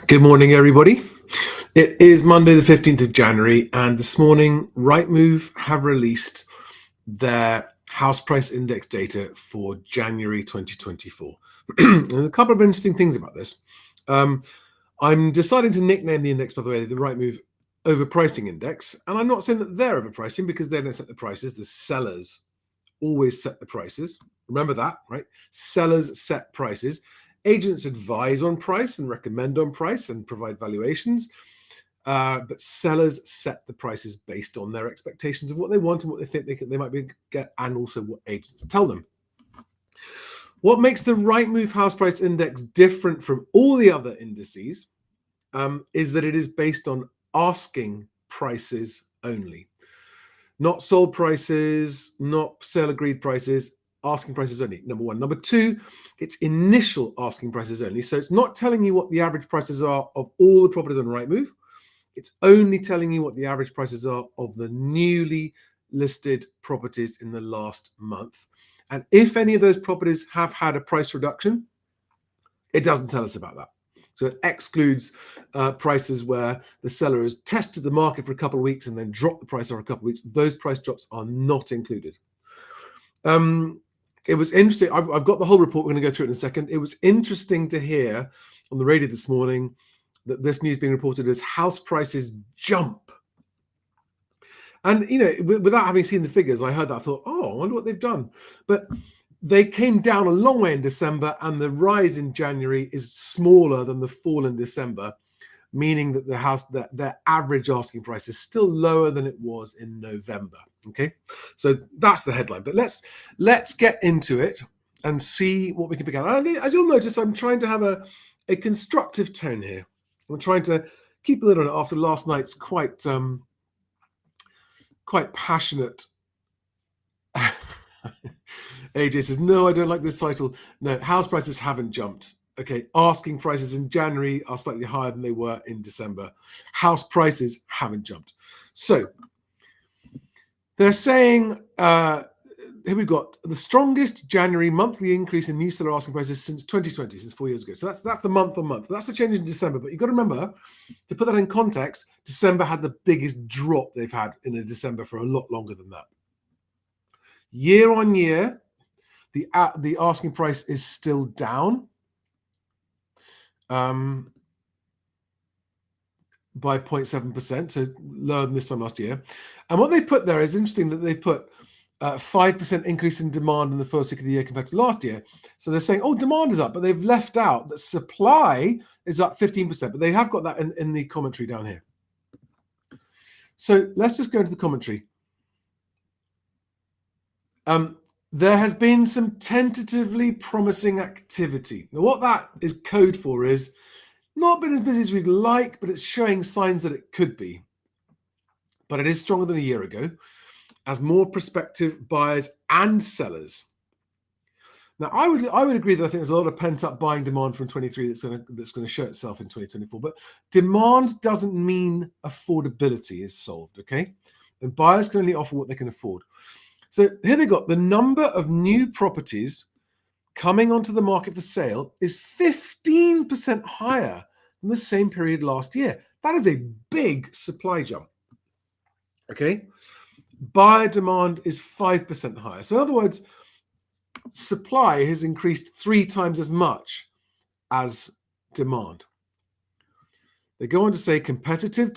Good morning, everybody. It is Monday, the 15th of January, and this morning, Rightmove have released their house price index data for January 2024. There's a couple of interesting things about this. I'm deciding to nickname the index, by the way, the Rightmove Overpricing Index, and I'm not saying that they're overpricing because they don't set the prices. The sellers always set the prices. Remember that, right? Sellers set prices. Agents advise on price and recommend on price and provide valuations, but sellers set the prices based on their expectations of what they want and what they think they might be get, and also what agents tell them. What makes the Rightmove House Price Index different from all the other indices is that it is based on asking prices only, not sold prices, not sale agreed prices. Asking prices only, number one. Number two, it's initial asking prices only. So it's not telling you what the average prices are of all the properties on Rightmove. It's only telling you what the average prices are of the newly listed properties in the last month. And if any of those properties have had a price reduction, it doesn't tell us about that. So it excludes prices where the seller has tested the market for a couple of weeks and then dropped the price over a couple of weeks. Those price drops are not included. It was interesting. I've got the whole report. We're going to go through it in a second. It was interesting to hear on the radio this morning that this news being reported as house prices jump. And, without having seen the figures, I heard that. I thought, I wonder what they've done. But they came down a long way in December, and the rise in January is smaller than the fall in December, meaning that their average asking price is still lower than it was in November. Okay, so that's the headline. But let's get into it and see what we can pick out. And as you'll notice, I'm trying to have a constructive tone here. I'm trying to keep a lid on it after last night's quite passionate. AJ says, no, I don't like this title. No, house prices haven't jumped. Okay, asking prices in January are slightly higher than they were in December. House prices haven't jumped. So they're saying, here we've got the strongest January monthly increase in new seller asking prices since 2020, since 4 years ago. So that's the month on month. That's the change in December. But you've got to remember, to put that in context, December had the biggest drop they've had in a December for a lot longer than that. Year on year, the asking price is still down by 0.7%, so lower than this time last year. And what they put there is interesting that they've put 5% increase in demand in the first week of the year compared to last year. So they're saying, demand is up, but they've left out that supply is up 15%, but they have got that in the commentary down here. So let's just go into the commentary. There has been some tentatively promising activity. Now, what that is code for is not been as busy as we'd like, but it's showing signs that it could be. But it is stronger than a year ago, as more prospective buyers and sellers. Now, I would agree that I think there's a lot of pent-up buying demand from 23 that's going to show itself in 2024. But demand doesn't mean affordability is solved, okay? And buyers can only offer what they can afford. So here they got the number of new properties coming onto the market for sale is 15% higher than the same period last year. That is a big supply jump. Okay. Buyer demand is 5% higher. So in other words, supply has increased 3 times as much as demand. They go on to say competitive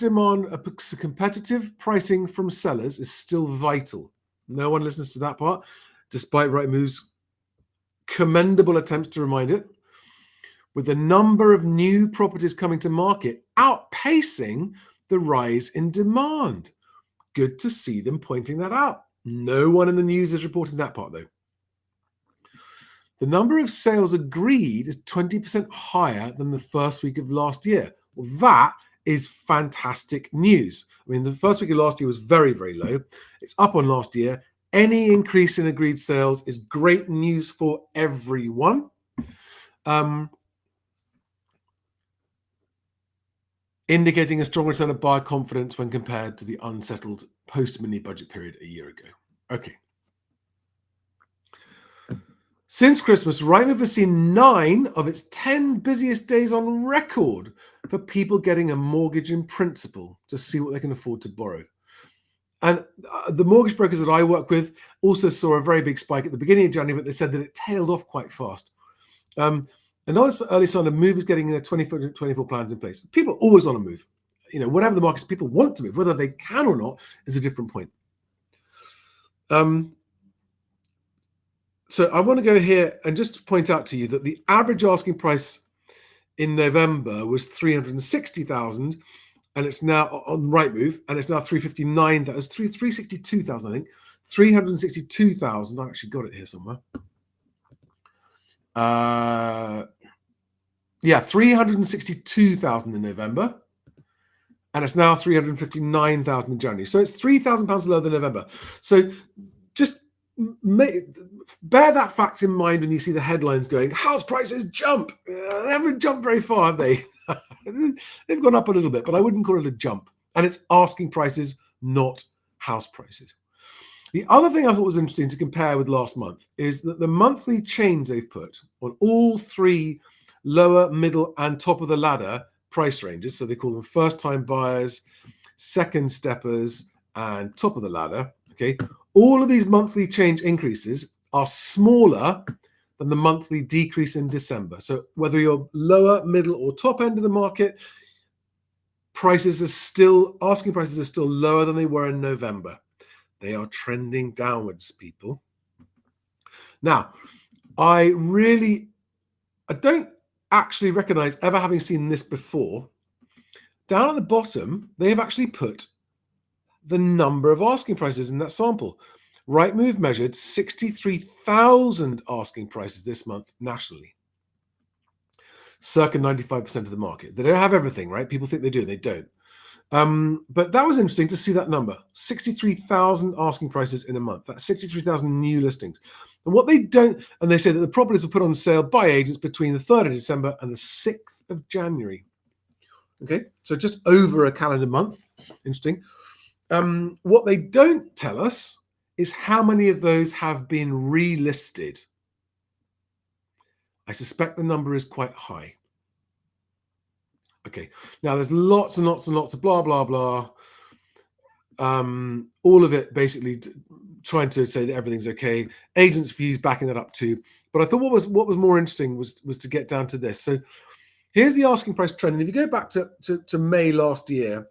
pricing from sellers is still vital. No one listens to that part, despite Rightmove's commendable attempts to remind it, with the number of new properties coming to market outpacing the rise in demand. Good to see them pointing that out. No one in the news is reporting that part, though. The number of sales agreed is 20% higher than the first week of last year. Well, that is fantastic news. I mean, the first week of last year was very, very low. It's up on last year. Any increase in agreed sales is great news for everyone. Indicating a strong return of buyer confidence when compared to the unsettled post-mini budget period a year ago. Okay. Since Christmas, Rightmove has seen 9 of its 10 busiest days on record, for people getting a mortgage in principle to see what they can afford to borrow. And the mortgage brokers that I work with also saw a very big spike at the beginning of January, but they said that it tailed off quite fast. Another early sign of movers getting their 24 plans in place. People always want to move. Whatever the markets, people want to move. Whether they can or not is a different point. So I want to go here and just point out to you that the average asking price in November was 360,000, and it's now on Rightmove, and it's now 359,000. It's 362,000, I think. 362,000. I actually got it here somewhere. 362,000 in November, and it's now 359,000 in January. So it's £3,000 lower than November. So just bear that fact in mind when you see the headlines going, house prices jump. They haven't jumped very far, have they? They've gone up a little bit, but I wouldn't call it a jump. And it's asking prices, not house prices. The other thing I thought was interesting to compare with last month is that the monthly change they've put on all three lower, middle, and top of the ladder price ranges, so they call them first-time buyers, second steppers, and top of the ladder, okay? All of these monthly change increases are smaller than the monthly decrease in December. So whether you're lower, middle, or top end of the market, asking prices are still lower than they were in November. They are trending downwards, people. Now, I don't actually recognize ever having seen this before. Down at the bottom, they have actually put the number of asking prices in that sample. Rightmove measured 63,000 asking prices this month nationally. Circa 95% of the market. They don't have everything, right? People think they do, they don't. But that was interesting to see that number. 63,000 asking prices in a month. That's 63,000 new listings. And what they don't, and they say that the properties were put on sale by agents between the 3rd of December and the 6th of January. Okay, so just over a calendar month. Interesting. What they don't tell us is how many of those have been relisted. I suspect the number is quite high. Okay, now there's lots and lots and lots of blah, blah, blah. All of it basically trying to say that everything's okay. Agents' views backing that up too. But I thought what was more interesting was to get down to this. So here's the asking price trend. And if you go back to May last year,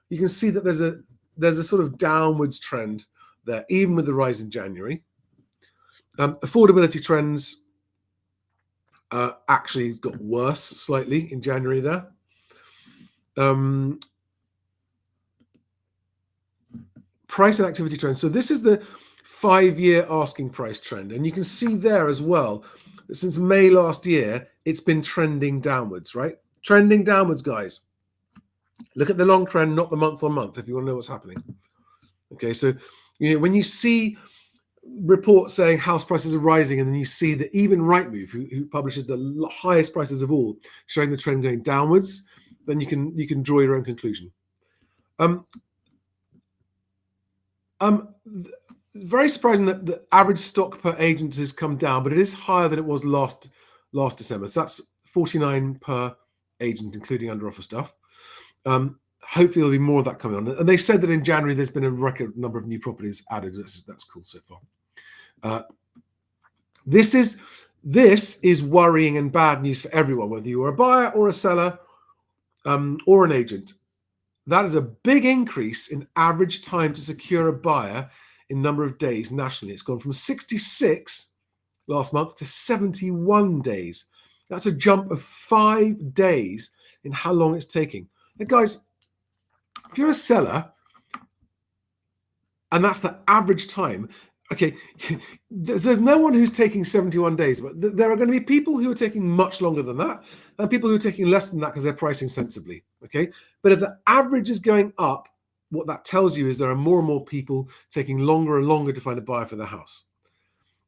you can see that there's a sort of downwards trend there, even with the rise in January. Affordability trends actually got worse slightly in January there. Price and activity trends. So this is the 5-year asking price trend. And you can see there as well, that since May last year, it's been trending downwards, right? Trending downwards, guys. Look at the long trend, not the month on month, if you want to know what's happening. Okay, so when you see reports saying house prices are rising, and then you see that even Rightmove, who publishes the highest prices of all, showing the trend going downwards, then you can draw your own conclusion. Very surprising that the average stock per agent has come down, but it is higher than it was last December. So that's 49 per agent, including under offer stuff. Hopefully there'll be more of that coming on. And they said that in January there's been a record number of new properties added. That's cool so far. This is worrying and bad news for everyone, whether you are a buyer or a seller or an agent. That is a big increase in average time to secure a buyer in number of days nationally. It's gone from 66 last month to 71 days. That's a jump of 5 days in how long it's taking. Now, guys, if you're a seller and that's the average time, okay, there's no one who's taking 71 days, but there are going to be people who are taking much longer than that and people who are taking less than that because they're pricing sensibly, okay? But if the average is going up, what that tells you is there are more and more people taking longer and longer to find a buyer for their house.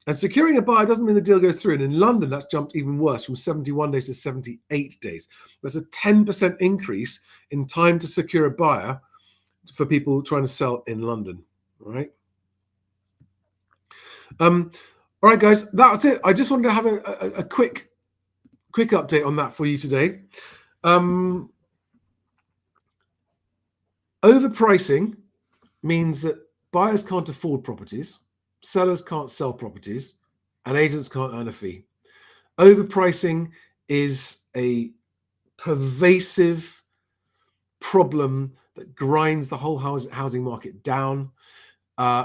And securing a buyer doesn't mean the deal goes through. And in London, that's jumped even worse, from 71 days to 78 days. That's a 10% increase in time to secure a buyer for people trying to sell in London, all right? All right, guys, that's it. I just wanted to have a quick update on that for you today. Overpricing means that buyers can't afford properties, sellers can't sell properties, and agents can't earn a fee. Overpricing is a pervasive problem that grinds the whole housing market down.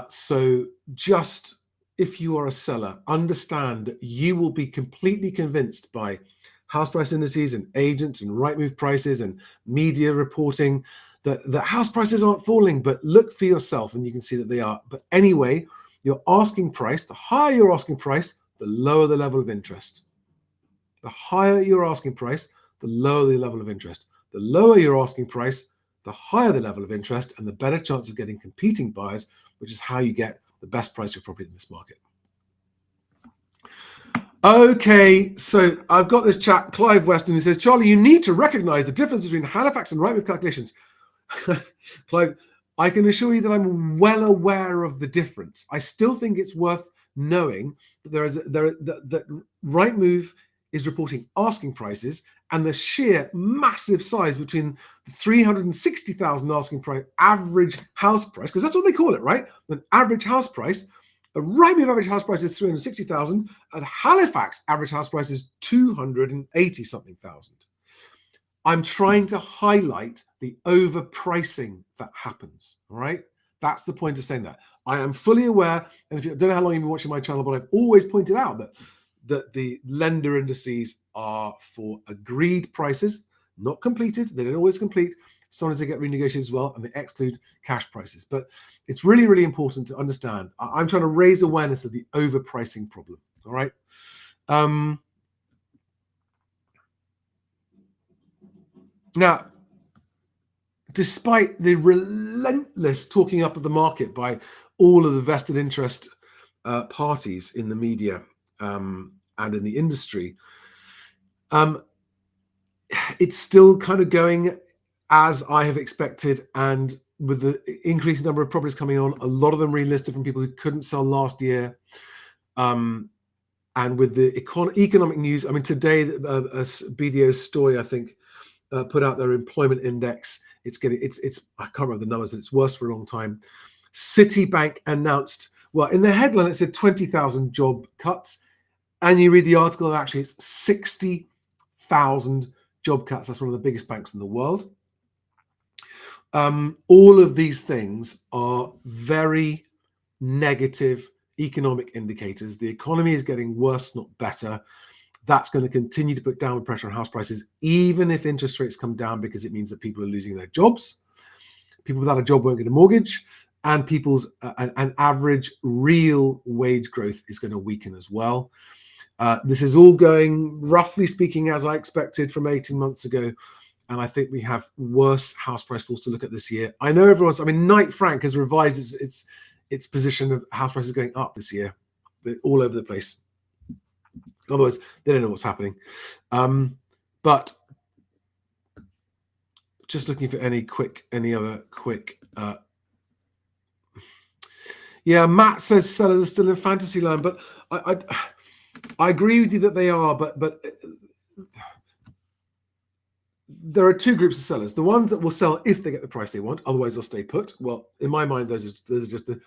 So just if you are a seller, understand that you will be completely convinced by house price indices and agents and Rightmove prices and media reporting that house prices aren't falling, but look for yourself and you can see that they are. But anyway, your asking price, the higher your asking price, the lower the level of interest. The higher your asking price, the lower the level of interest. The lower your asking price, the higher the level of interest and the better chance of getting competing buyers, which is how you get the best price for property in this market. Okay, so I've got this chap, Clive Weston, who says, Charlie, you need to recognize the difference between Halifax and Rightmove calculations. Clive, I can assure you that I'm well aware of the difference. I still think it's worth knowing that that Rightmove is reporting asking prices and the sheer massive size between the 360,000 asking price average house price, because that's what they call it, right? An average house price. A Rightmove average house price is 360,000. At Halifax, average house price is 280 something thousand. I'm trying to highlight the overpricing that happens. All right. That's the point of saying that. I am fully aware, and if you don't know how long you've been watching my channel, but I've always pointed out that the lender indices are for agreed prices, not completed. They don't always complete. Sometimes they get renegotiated as well, and they exclude cash prices. But it's really, really important to understand. I'm trying to raise awareness of the overpricing problem. All right. Now, despite the relentless talking up of the market by all of the vested interest parties in the media and in the industry, it's still kind of going as I have expected. And with the increasing number of properties coming on, a lot of them relisted from people who couldn't sell last year. And with the economic news, I mean, today, a BDO story, I think, put out their employment index. It's I can't remember the numbers, but it's worse for a long time. Citibank announced, well, in their headline, it said 20,000 job cuts. And you read the article, and actually it's 60,000 job cuts. That's one of the biggest banks in the world. All of these things are very negative economic indicators. The economy is getting worse, not better. That's going to continue to put downward pressure on house prices, even if interest rates come down, because it means that people are losing their jobs. People without a job won't get a mortgage, and people's an average real wage growth is going to weaken as well. This is all going, roughly speaking, as I expected from 18 months ago. And I think we have worse house price falls to look at this year. I know Knight Frank has revised its position of house prices going up this year. They're all over the place. Otherwise, they don't know what's happening. But just looking for any other quick. Yeah, Matt says sellers are still in fantasy land, but I agree with you that they are, but there are two groups of sellers. The ones that will sell if they get the price they want, otherwise they'll stay put. Well, in my mind, those are just the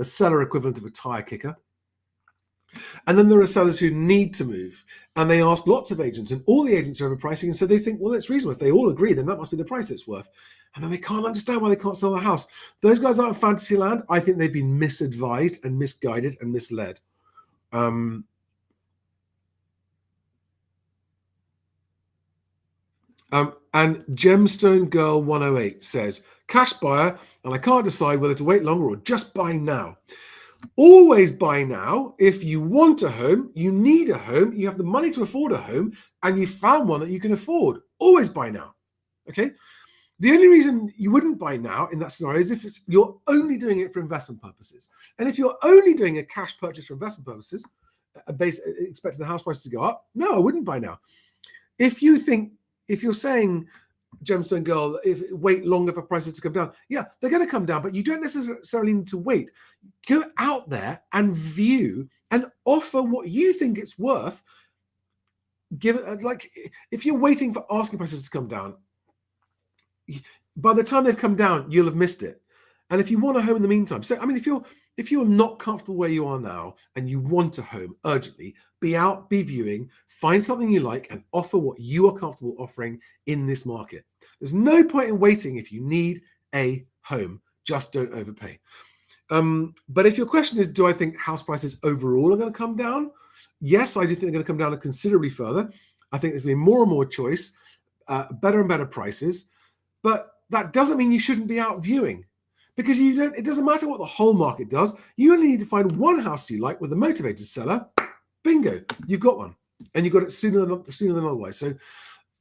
seller equivalent of a tire kicker. And then there are sellers who need to move, and they ask lots of agents, and all the agents are overpricing, and so they think, well, that's reasonable. If they all agree, then that must be the price it's worth. And then they can't understand why they can't sell the house. Those guys aren't fantasy land. I think they've been misadvised and misguided and misled. And Gemstone Girl 108 says, cash buyer, and I can't decide whether to wait longer or just buy now. Always buy now. If you want a home, you need a home, you have the money to afford a home, and you found one that you can afford. Always buy now. Okay? The only reason you wouldn't buy now in that scenario is if you're only doing it for investment purposes. And if you're only doing a cash purchase for investment purposes, expecting the house prices to go up, no, I wouldn't buy now. If you're saying, Gemstone Girl, wait longer for prices to come down, yeah, they're going to come down, but you don't necessarily need to wait. Go out there and view and offer what you think it's worth. Give it, like, if you're waiting for asking prices to come down, by the time they've come down, you'll have missed it. And if you want a home in the meantime, so I mean, if you're not comfortable where you are now and you want a home urgently, be out, be viewing, find something you like, and offer what you are comfortable offering in this market. There's no point in waiting if you need a home. Just don't overpay. But if your question is, do I think house prices overall are going to come down? Yes, I do think they're going to come down considerably further. I think there's going to be more and more choice, better and better prices. But that doesn't mean you shouldn't be out viewing, because you don't. It doesn't matter what the whole market does. You only need to find one house you like with a motivated seller. Bingo, you've got one, and you got it sooner than otherwise. So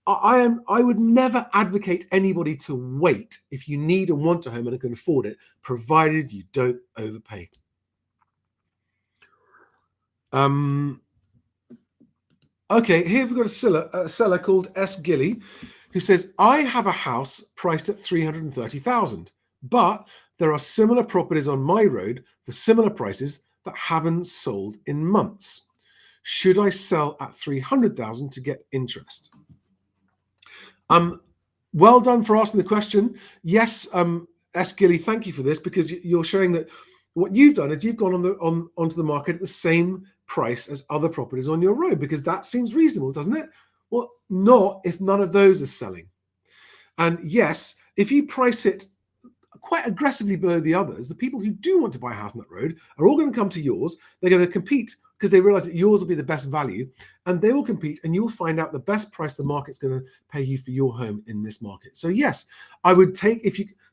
I would never advocate anybody to wait if you need and want a home and can afford it, provided you don't overpay. Okay, here we've got a seller called S. Gilly, who says, I have a house priced at 330,000, but there are similar properties on my road for similar prices that haven't sold in months. Should I sell at 300,000 to get interest? Well done for asking the question. Yes, S. Gilly, thank you for this, because you're showing that what you've done is you've gone onto the market at the same price as other properties on your road, because that seems reasonable, doesn't it? Well, not if none of those are selling. And yes, if you price it quite aggressively below the others, the people who do want to buy a house on that road are all going to come to yours. They're going to compete because they realize that yours will be the best value, and they will compete, and you'll find out the best price the market's going to pay you for your home in this market. So yes, I would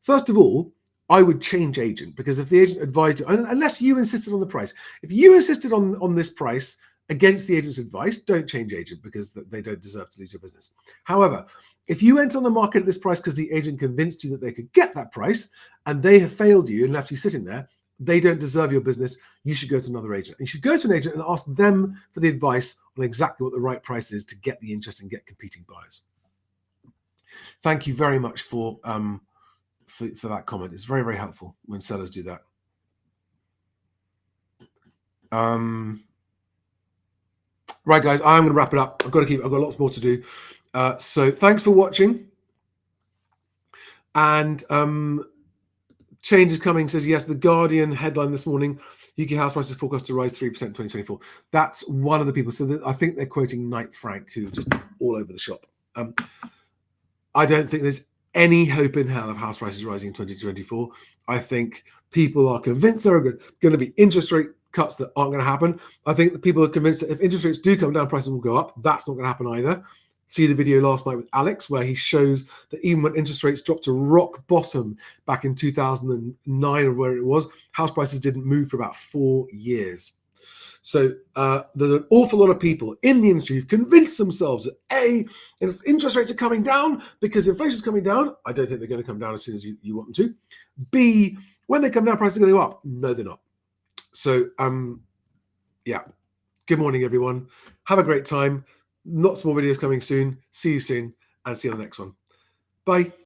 first of all, I would change agent, because if the agent advised you, unless you insisted on the price, if you insisted on this price against the agent's advice, don't change agent, because they don't deserve to lose your business. However, if you went on the market at this price because the agent convinced you that they could get that price and they have failed you and left you sitting there, they don't deserve your business. You should go to another agent. You should go to an agent and ask them for the advice on exactly what the right price is to get the interest and get competing buyers. Thank you very much for that comment. It's very, very helpful when sellers do that. Right, guys, I'm going to wrap it up. I've got lots more to do. So thanks for watching. And change is coming says, yes, the Guardian headline this morning, UK house prices forecast to rise 3% in 2024. That's one of the people. So I think they're quoting Knight Frank, who's just all over the shop. I don't think there's any hope in hell of house prices rising in 2024. I think people are convinced there are going to be interest rate cuts that aren't going to happen. I think that people are convinced that if interest rates do come down, prices will go up. That's not going to happen either. See the video last night with Alex, where he shows that even when interest rates dropped to rock bottom back in 2009 or where it was, house prices didn't move for about 4 years. So there's an awful lot of people in the industry who've convinced themselves that A, if interest rates are coming down because inflation is coming down, I don't think they're going to come down as soon as you want them to. B, when they come down, prices are going to go up. No, they're not. So yeah, good morning, everyone. Have a great time. Lots more videos coming soon. See you soon, and see you on the next one. Bye.